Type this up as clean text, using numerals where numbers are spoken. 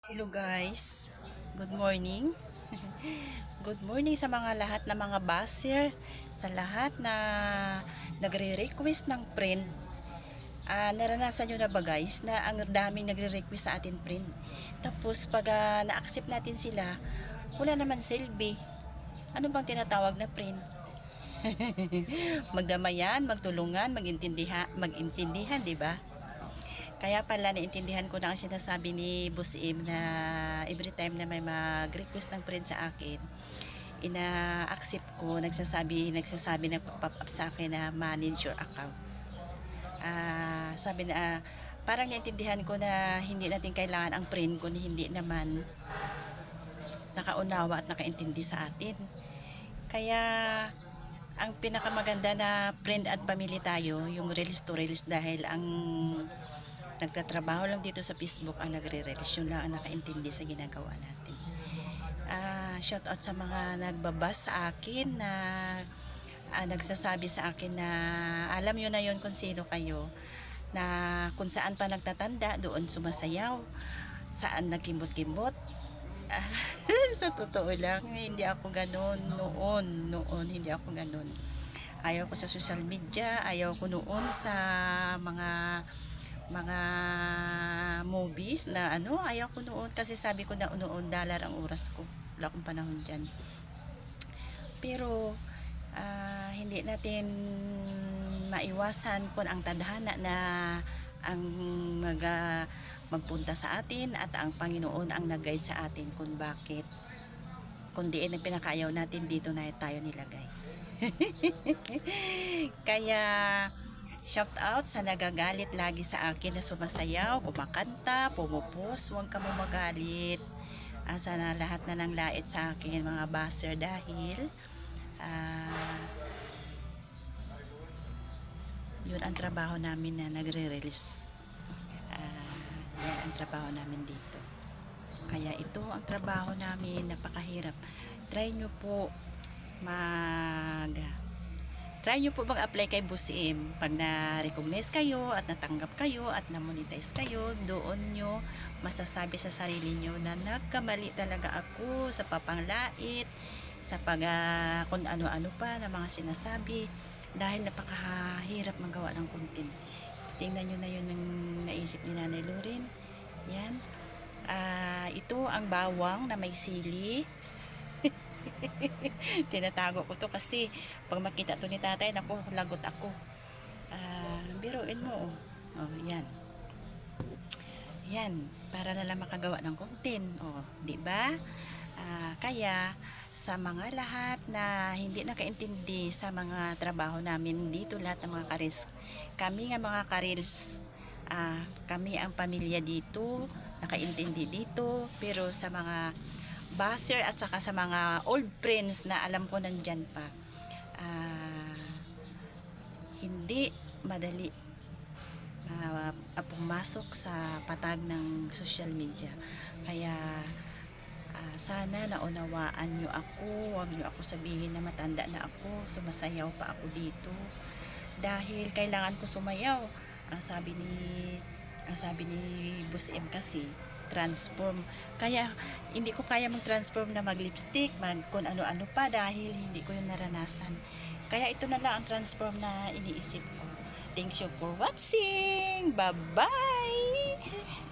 Hello guys, good morning. Good morning sa mga lahat na mga baser, sa lahat na nagre-request ng friend. Naranasan nyo na ba guys na ang daming nagre-request sa atin friend? Tapos pag na-accept natin sila, wala naman silbi. Ano bang tinatawag na friend? Magdamayan, magtulungan, magintindihan, di ba? Kaya pala naintindihan ko na ang sinasabi ni Boss Im na every time na may mag-request ng friend sa akin, ina-accept ko, nagsasabi nagpa-pop up sa akin na manage your account. Sabi na parang naintindihan ko na hindi natin kailangan ang friend kung hindi naman nakaunawa at nakaintindi sa atin. Kaya ang pinakamaganda na friend at family tayo, yung reels to reels, dahil ang nagtatrabaho lang dito sa Facebook ang nagre-reels, yun lang ang nakaintindi sa ginagawa natin. Shout out sa mga nagbabas sa akin na nagsasabi sa akin na alam nyo na yun kung sino kayo, na kung saan pa nagtatanda doon sumasayaw, saan nagkimbot-kimbot. Sa totoo lang, hindi ako ganun noon hindi ako ganun. Ayaw ko sa social media, ayaw ko noon sa mga movies na ayaw ko noon kasi sabi ko na noon dollar ang oras ko, wala akong panahon dyan. Pero hindi natin maiwasan kung ang tadhana na ang magpunta sa atin at ang Panginoon ang nag-guide sa atin kung bakit, kundi ang pinakaayaw natin dito na tayo nilagay. Kaya shout out sa nagagalit lagi sa akin na sumasayaw, kumakanta, pumupos, huwag ka mo magalit. Sa lahat na nang lait sa akin mga baser, dahil yun ang trabaho namin na nagre-release. Yan ang trabaho namin dito. Kaya ito ang trabaho namin, napakahirap. Try nyo po mag-apply kay Boss Im. Pag na-recognize kayo at natanggap kayo at na-monetize kayo, doon nyo masasabi sa sarili nyo na nagkamali talaga ako sa papanglait, sa kung ano-ano pa na mga sinasabi, dahil napakahirap magawa ng content. Tingnan nyo na yun ang naisip ni Nanay Loren. Yan. Ito ang bawang na may sili. Tinatago ko to kasi pag makita to ni tatay, naku, lagot ako. Biruin mo. Yan. Yan, para na lang makagawa ng content. Di ba? Kaya sa mga lahat na hindi nakaintindi sa mga trabaho namin dito, lahat ng mga karils, kami nga mga karils, kami ang pamilya dito, nakaintindi dito, pero sa mga baser at saka sa mga old friends na alam ko nandyan pa, hindi madali pumasok sa patag ng social media. Kaya sana naunawaan nyo ako, huwag nyo ako sabihin na matanda na ako, sumasayaw pa ako dito, dahil kailangan ko sumayaw. Ang sabi ni Boss M kasi, transform. Kaya hindi ko kaya mag-transform na mag-lipstick, kung ano-ano pa, dahil hindi ko yung naranasan. Kaya ito na lang ang transform na iniisip ko. Thank you for watching. Bye-bye!